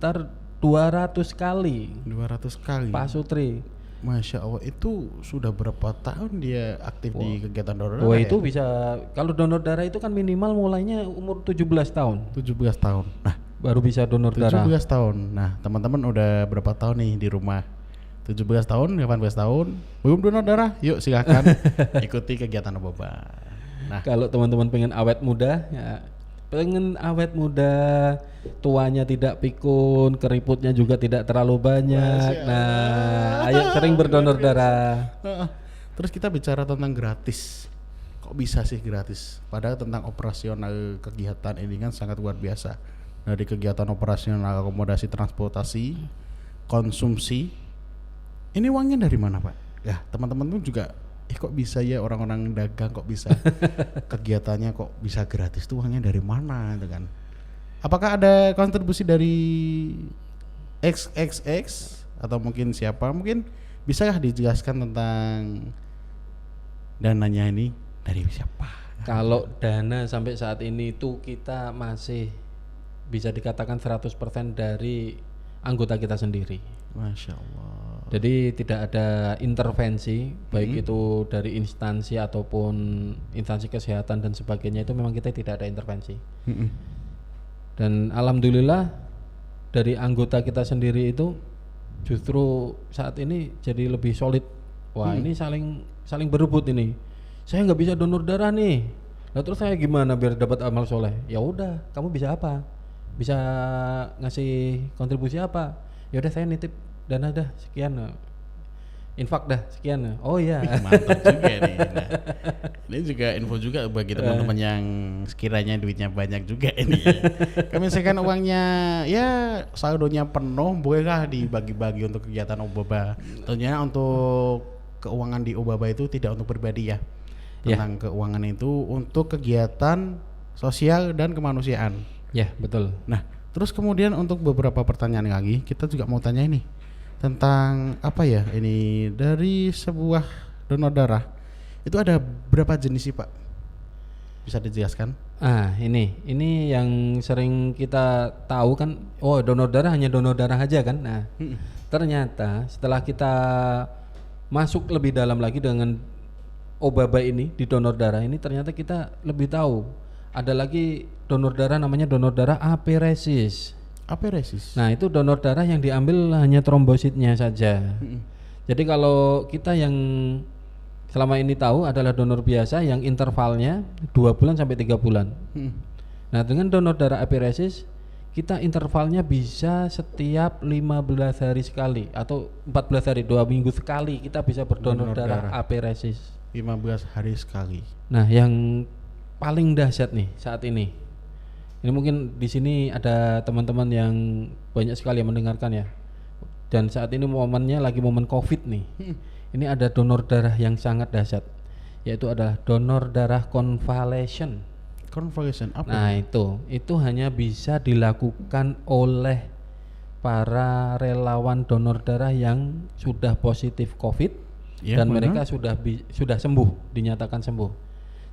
sekitar 200 kali. 200 kali. Pak Sutri. Masya Allah, itu sudah berapa tahun dia aktif di kegiatan donor darah? Wah, itu bisa, kalau donor darah itu kan minimal mulainya umur 17 tahun. 17 tahun. Nah, baru bisa donor 17 darah. tahun. Nah, teman-teman udah berapa tahun nih di rumah? 17 tahun, 18 tahun, belum donor darah? Yuk silakan ikuti kegiatan Oboba. Nah, kalau teman-teman pengen awet muda, ya pengen awet muda, tuanya tidak pikun, keriputnya juga tidak terlalu banyak. Nah, ayo sering berdonor darah. Terus kita bicara tentang gratis. Kok bisa sih gratis? Padahal tentang operasional kegiatan ini kan sangat luar biasa. Dari kegiatan operasional, akomodasi, transportasi, konsumsi. Ini uangnya dari mana, Pak? Ya, teman-teman pun juga kok bisa ya orang-orang dagang kok bisa kegiatannya kok bisa gratis tuh, uangnya dari mana itu kan? Apakah ada kontribusi dari XXX atau mungkin siapa? Mungkin bisakah dijelaskan tentang dananya ini dari siapa? Kalau dana sampai saat ini itu kita masih bisa dikatakan 100% dari anggota kita sendiri. Masya Allah. Jadi tidak ada intervensi, baik itu dari instansi ataupun instansi kesehatan dan sebagainya, itu memang kita tidak ada intervensi. Dan alhamdulillah dari anggota kita sendiri itu justru saat ini jadi lebih solid. Wah, ini saling berebut ini. Saya nggak bisa donor darah nih. Nah, terus saya gimana biar dapat amal soleh? Ya udah, kamu bisa apa? Bisa ngasih kontribusi apa? Ya udah, saya nitip dana dah sekian, infak dah sekian. Oh iya. Mantap juga nih. Nah, ini juga info juga bagi teman-teman yang sekiranya duitnya banyak juga ini. Kalau misalkan uangnya ya saldonya penuh, bolehlah dibagi-bagi untuk kegiatan Obaba. Tentunya untuk keuangan di Obaba itu tidak untuk pribadi ya. Tentang keuangan itu untuk kegiatan sosial dan kemanusiaan. Ya, betul. Nah, terus kemudian untuk beberapa pertanyaan lagi, kita juga mau tanya ini tentang apa ya, ini dari sebuah donor darah itu ada berapa jenis sih Pak? Bisa dijelaskan? Ini yang sering kita tahu kan, oh donor darah hanya donor darah aja kan. Nah, ternyata setelah kita masuk lebih dalam lagi dengan Obaba ini di donor darah ini, ternyata kita lebih tahu ada lagi donor darah namanya donor darah aperesis. Aperesis. Nah, itu donor darah yang diambil hanya trombositnya saja. Jadi kalau kita yang selama ini tahu adalah donor biasa yang intervalnya 2 bulan sampai 3 bulan. Nah, dengan donor darah aperesis kita intervalnya bisa setiap 15 hari sekali atau 14 hari, 2 minggu sekali kita bisa berdonor darah aperesis. 15 hari sekali. Nah, yang paling dahsyat nih saat ini. Ini mungkin di sini ada teman-teman yang banyak sekali yang mendengarkan ya. Dan saat ini momennya lagi momen Covid nih. Ini ada donor darah yang sangat dahsyat, yaitu adalah donor darah convalescent. Convalescent apa? Nah, itu hanya bisa dilakukan oleh para relawan donor darah yang sudah positif Covid dan mereka sudah sembuh, dinyatakan sembuh.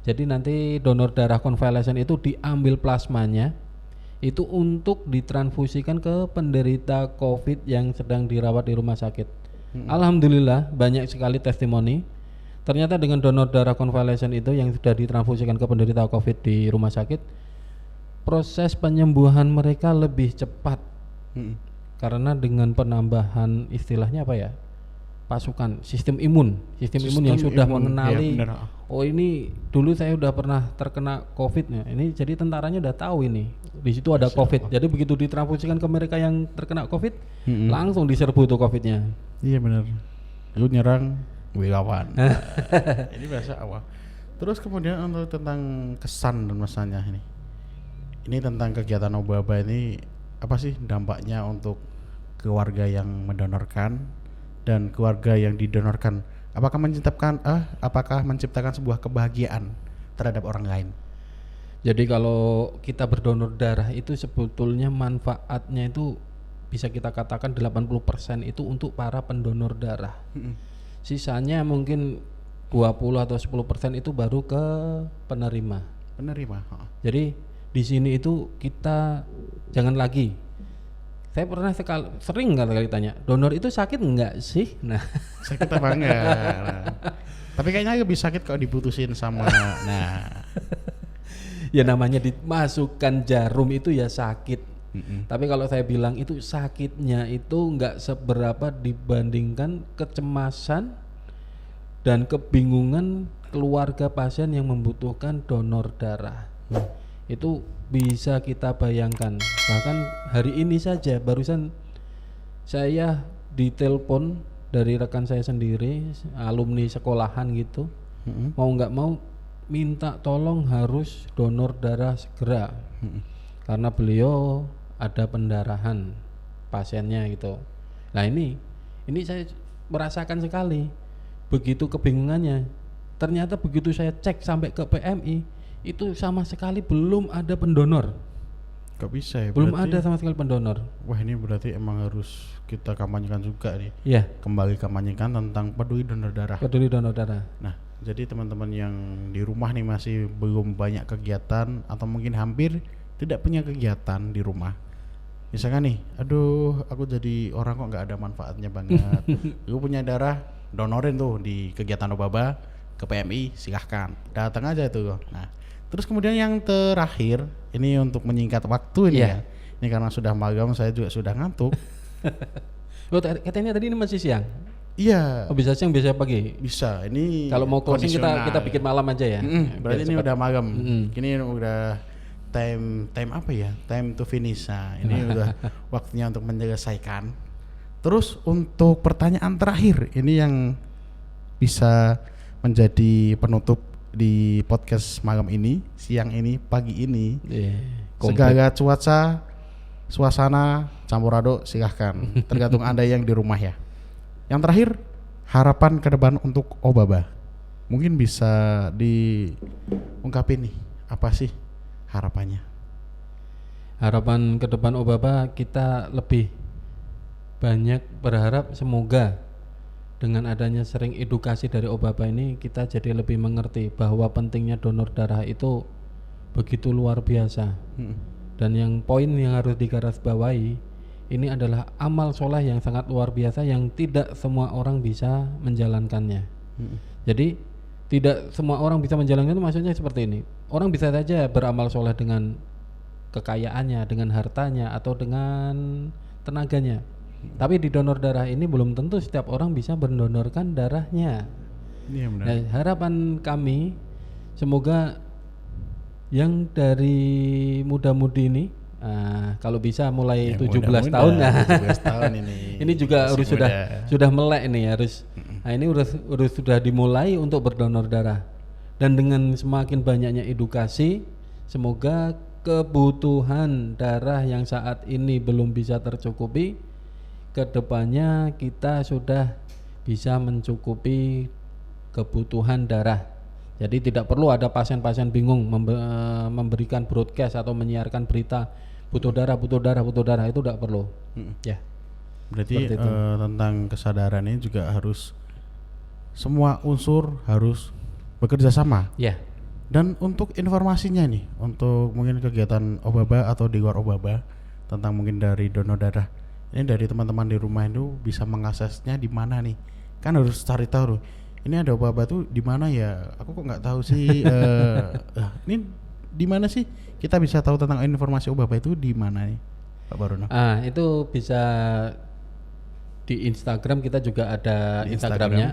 Jadi nanti donor darah convalescent itu diambil plasmanya itu untuk ditransfusikan ke penderita Covid yang sedang dirawat di rumah sakit. Alhamdulillah banyak sekali testimoni. Ternyata dengan donor darah convalescent itu yang sudah ditransfusikan ke penderita Covid di rumah sakit, proses penyembuhan mereka lebih cepat. Karena dengan penambahan istilahnya apa ya? Pasukan sistem imun yang sudah mengenali, oh ini dulu saya udah pernah terkena Covid-nya, ini jadi tentaranya udah tahu ini di situ ada Covid. Jadi begitu ditransfusikan ke mereka yang terkena Covid, langsung diserbu tuh Covid-nya. Iya benar. Lu nyerang wilawan. Ini biasa awal. Terus kemudian untuk tentang kesan dan masanya ini tentang kegiatan Obaba ini apa sih dampaknya untuk keluarga yang mendonorkan dan keluarga yang didonorkan, apakah menciptakan sebuah kebahagiaan terhadap orang lain? Jadi kalau kita berdonor darah itu sebetulnya manfaatnya itu bisa kita katakan 80% itu untuk para pendonor darah. Sisanya mungkin 20 atau 10% itu baru ke penerima. Penerima. Jadi di sini itu kita jangan lagi Saya pernah sering kali tanya, donor itu sakit enggak sih? Nah, sakit apa enggak? Nah, tapi kayaknya lebih sakit kalau diputusin sama. Nah, ya namanya dimasukkan jarum itu ya sakit. Tapi kalau saya bilang itu sakitnya itu enggak seberapa dibandingkan kecemasan dan kebingungan keluarga pasien yang membutuhkan donor darah. Itu bisa kita bayangkan. Bahkan hari ini saja barusan saya ditelepon dari rekan saya sendiri, alumni sekolahan gitu, mau nggak mau minta tolong harus donor darah segera, karena beliau ada pendarahan pasiennya gitu. Nah ini saya merasakan sekali begitu kebingungannya. Ternyata begitu saya cek sampai ke PMI itu sama sekali belum ada pendonor. Kok bisa ya? Belum ada sama sekali pendonor. Wah, ini berarti emang harus kita kampanyekan juga nih. Iya. Kembali kampanyekan tentang peduli donor darah. Peduli donor darah. Nah, jadi teman-teman yang di rumah nih masih belum banyak kegiatan atau mungkin hampir tidak punya kegiatan di rumah. Misalkan nih, aduh aku jadi orang kok nggak ada manfaatnya banget. Gue punya darah, donorin tuh di kegiatan Obaba ke PMI, silahkan datang aja tuh. Nah, terus kemudian yang terakhir ini untuk menyingkat waktu ini ya. Ini karena sudah malam, saya juga sudah ngantuk. Katanya tadi ini masih siang. Iya. Oh, bisa siang, bisa pagi. Bisa. Ini kalau mau closing kita bikin malam aja ya. Berarti ini udah malam. Ini udah time apa ya? Time to finish. Nah, ini udah waktunya untuk menyelesaikan. Terus untuk pertanyaan terakhir ini yang bisa menjadi penutup di podcast malam ini, siang ini, pagi ini. Segala cuaca, suasana, campur aduk silahkan. Tergantung Anda yang di rumah ya. Yang terakhir, harapan ke depan untuk Obaba. Mungkin bisa diungkapin nih, apa sih harapannya? Harapan ke depan Obaba, kita lebih banyak berharap semoga dengan adanya sering edukasi dari Obaba ini, kita jadi lebih mengerti bahwa pentingnya donor darah itu begitu luar biasa. Dan yang poin yang harus digarisbawahi, ini adalah amal soleh yang sangat luar biasa yang tidak semua orang bisa menjalankannya. Jadi tidak semua orang bisa menjalankan itu maksudnya seperti ini. Orang bisa saja beramal soleh dengan kekayaannya, dengan hartanya, atau dengan tenaganya. Tapi di donor darah ini belum tentu setiap orang bisa mendonorkan darahnya. Iya benar. Nah, harapan kami semoga yang dari muda-mudi ini, kalau bisa mulai 17 tahun, 17 tahun ini. Ini juga harus sudah melek nih harus. Nah, ini harus sudah dimulai untuk berdonor darah. Dan dengan semakin banyaknya edukasi, semoga kebutuhan darah yang saat ini belum bisa tercukupi, kedepannya kita sudah bisa mencukupi kebutuhan darah. Jadi tidak perlu ada pasien-pasien bingung memberikan broadcast atau menyiarkan berita butuh darah itu tidak perlu. Ya. Berarti tentang kesadaran ini juga harus semua unsur harus bekerja sama. Ya. Dan untuk informasinya nih, untuk mungkin kegiatan Obaba atau di luar Obaba tentang mungkin dari donor darah, ini dari teman-teman di rumah itu bisa mengaksesnya di mana nih? Kan harus cari tahu. Ini ada Obaba tuh di mana ya? Aku kok nggak tahu sih. Ini di mana sih? Kita bisa tahu tentang informasi Obaba itu di mana nih, Pak Barono? Itu bisa di Instagram, kita juga ada Instagramnya.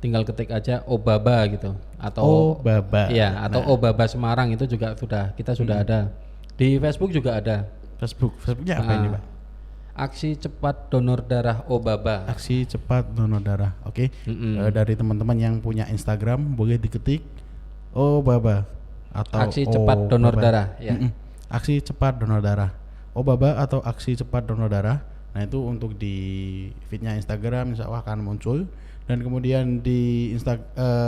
Tinggal ketik aja Obaba gitu, atau Obaba. Iya, atau Obaba Semarang itu juga kita sudah ada. Di Facebook juga ada. Facebooknya apa ini, Pak? Aksi cepat donor darah Obaba. Aksi cepat donor darah. Oke. Dari teman-teman yang punya Instagram boleh diketik Obaba atau aksi cepat donor darah ya. Aksi cepat donor darah Obaba atau aksi cepat donor darah. Nah, itu untuk di feednya Instagram insya Allah akan muncul. Dan kemudian di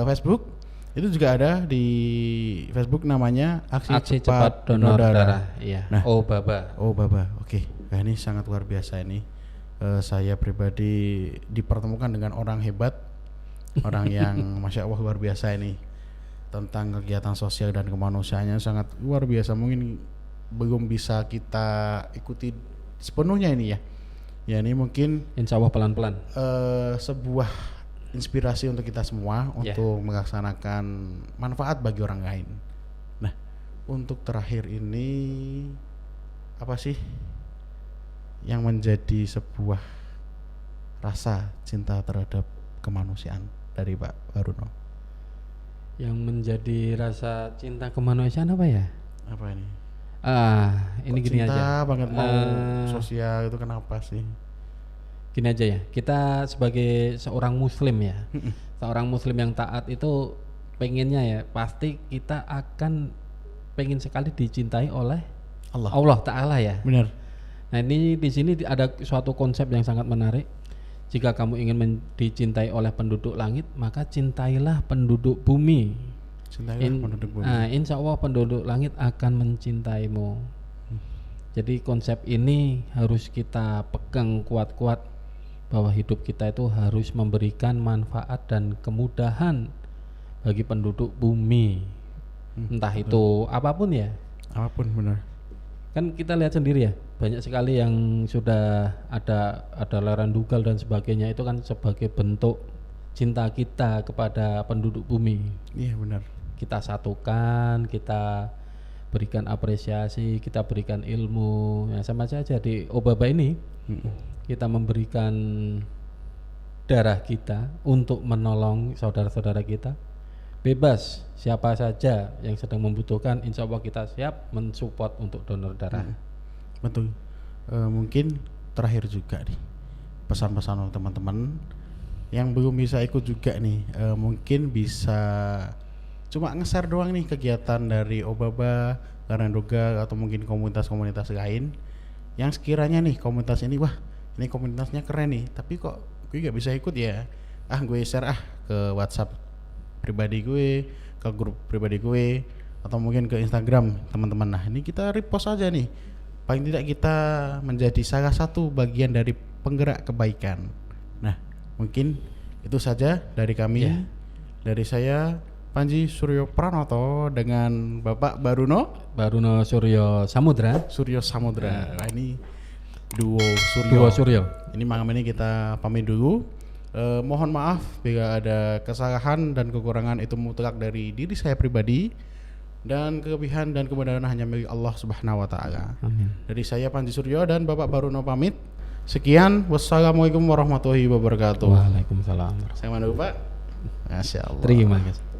Facebook itu juga ada, di Facebook namanya aksi cepat donor darah. Iya. Nah, Obaba. Oke. Nah, ini sangat luar biasa ini. Saya pribadi dipertemukan dengan orang hebat, orang yang masya Allah luar biasa ini, tentang kegiatan sosial dan kemanusiaannya sangat luar biasa. Mungkin belum bisa kita ikuti sepenuhnya ini ya. Ya ini mungkin Insya Allah pelan-pelan. Sebuah inspirasi untuk kita semua untuk melaksanakan manfaat bagi orang lain. Nah, untuk terakhir ini apa sih yang menjadi sebuah rasa cinta terhadap kemanusiaan dari Pak Baruno? Yang menjadi rasa cinta kemanusiaan apa ya? Apa ini? Ini Kok gini cinta aja. banget mau sosial itu kenapa sih? Gini aja ya. Kita sebagai seorang muslim ya. Seorang muslim yang taat itu pengennya ya pasti kita akan pengen sekali dicintai oleh Allah Ta'ala ya. Benar. Nah ini di sini ada suatu konsep yang sangat menarik. Jika kamu ingin dicintai oleh penduduk langit, maka cintailah penduduk bumi. Penduduk bumi. Insya Allah penduduk langit akan mencintaimu. Jadi konsep ini harus kita pegang kuat-kuat, bahwa hidup kita itu harus memberikan manfaat dan kemudahan bagi penduduk bumi. Entah itu apapun ya. Apapun, benar. Kan kita lihat sendiri ya, banyak sekali yang sudah ada larandugal dan sebagainya, itu kan sebagai bentuk cinta kita kepada penduduk bumi. Iya, benar. Kita satukan, kita berikan apresiasi, kita berikan ilmu. Ya sama saja di Obaba ini kita memberikan darah kita untuk menolong saudara-saudara kita. Bebas siapa saja yang sedang membutuhkan, insya Allah kita siap mensupport untuk donor darah. Betul. Mungkin terakhir juga nih pesan-pesan untuk teman-teman yang belum bisa ikut juga nih, mungkin bisa cuma nge-share doang nih kegiatan dari Obaba, Larandugal atau mungkin komunitas-komunitas lain yang sekiranya nih komunitas ini, wah ini komunitasnya keren nih, tapi kok gue gak bisa ikut ya, gue share ke WhatsApp pribadi gue, ke grup pribadi gue, atau mungkin ke Instagram teman-teman. Nah ini kita repost aja nih, paling tidak kita menjadi salah satu bagian dari penggerak kebaikan. Nah mungkin itu saja dari kami, dari saya Panji Suryo Pranoto dengan Bapak Baruno Suryo Samudra. Nah ini duo Suryo. Ini malam ini kita pamit dulu. Mohon maaf bila ada kesalahan dan kekurangan, itu mutlak dari diri saya pribadi, dan kelebihan dan kebenaran hanya milik Allah Subhanahu wa taala. Dari saya Panji Suryo dan Bapak Baruno pamit. Sekian, wassalamualaikum warahmatullahi wabarakatuh. Waalaikumsalam. Saya mana Pak? Masya Allah. Terima kasih.